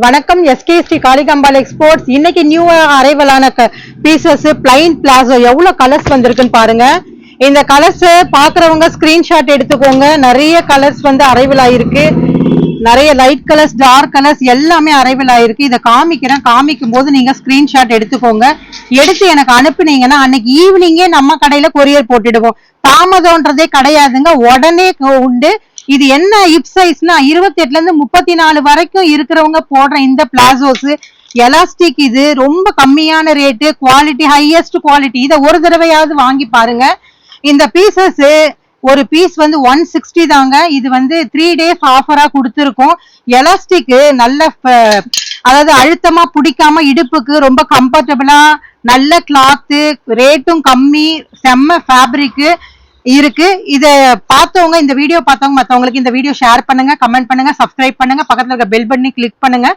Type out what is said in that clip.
வணக்கம் எஸ்கேஎஸ்டி காளிகாம்பாள் எக்ஸ்போர்ட்ஸ். இன்னைக்கு new அரைவலான pieces plain palazzo எவ்வளவு கலர்ஸ் வந்திருக்குன்னு பாருங்க. இந்த கலர்ஸ் பாக்குறவங்க ஸ்கிரீன்ஷாட் எடுத்துக்கோங்க. நிறைய கலர்ஸ் வந்து அரைவல் ஆயிருக்கு. நிறைய லைட் கலர்ஸ், டார்க் கலர்ஸ் எல்லாமே அரைவல் ஆயிருக்கு. இதை காமிக்கிறேன். காமிக்கும் போது நீங்க ஸ்கிரீன்ஷாட் எடுத்துக்கோங்க. எடுத்து எனக்கு அனுப்புனீங்கன்னா அன்னைக்கு ஈவினிங்கே நம்ம கடையில கொரியர் போட்டுடுவோம். தாமதம்ன்றதே கிடையாதுங்க, உடனே உண்டு. இது என்ன ஹிப் சைஸ்னா 28ல இருந்து 34 வரைக்கும் இருக்கிறவங்க போடுற இந்த பிளாசோஸ் எலாஸ்டிக். இது ரொம்ப கம்மியான ரேட்டு, குவாலிட்டி ஹையஸ்ட் குவாலிட்டி. இதை ஒரு தடவையாவது வாங்கி பாருங்க. இந்த பீசஸ் ஒரு பீஸ் வந்து 160 தாங்க. இது வந்து 3 days ஆஃபரா கொடுத்துருக்கோம். எலாஸ்டிக் நல்ல, அதாவது அழுத்தமா பிடிக்காம இடுப்புக்கு ரொம்ப கம்ஃபர்டபுளா நல்ல கிளாத்து, ரேட்டும் கம்மி, செம்ம ஃபேப்ரிக் இருக்கு. இத பார்த்தவங்க, இந்த வீடியோ பார்த்தவங்க மத்தவங்களுக்கு இந்த வீடியோ ஷேர் பண்ணுங்க, கமெண்ட் பண்ணுங்க, சப்ஸ்கிரைப் பண்ணுங்க, பக்கத்துல இருக்க பெல் பட்டனை கிளிக் பண்ணுங்க.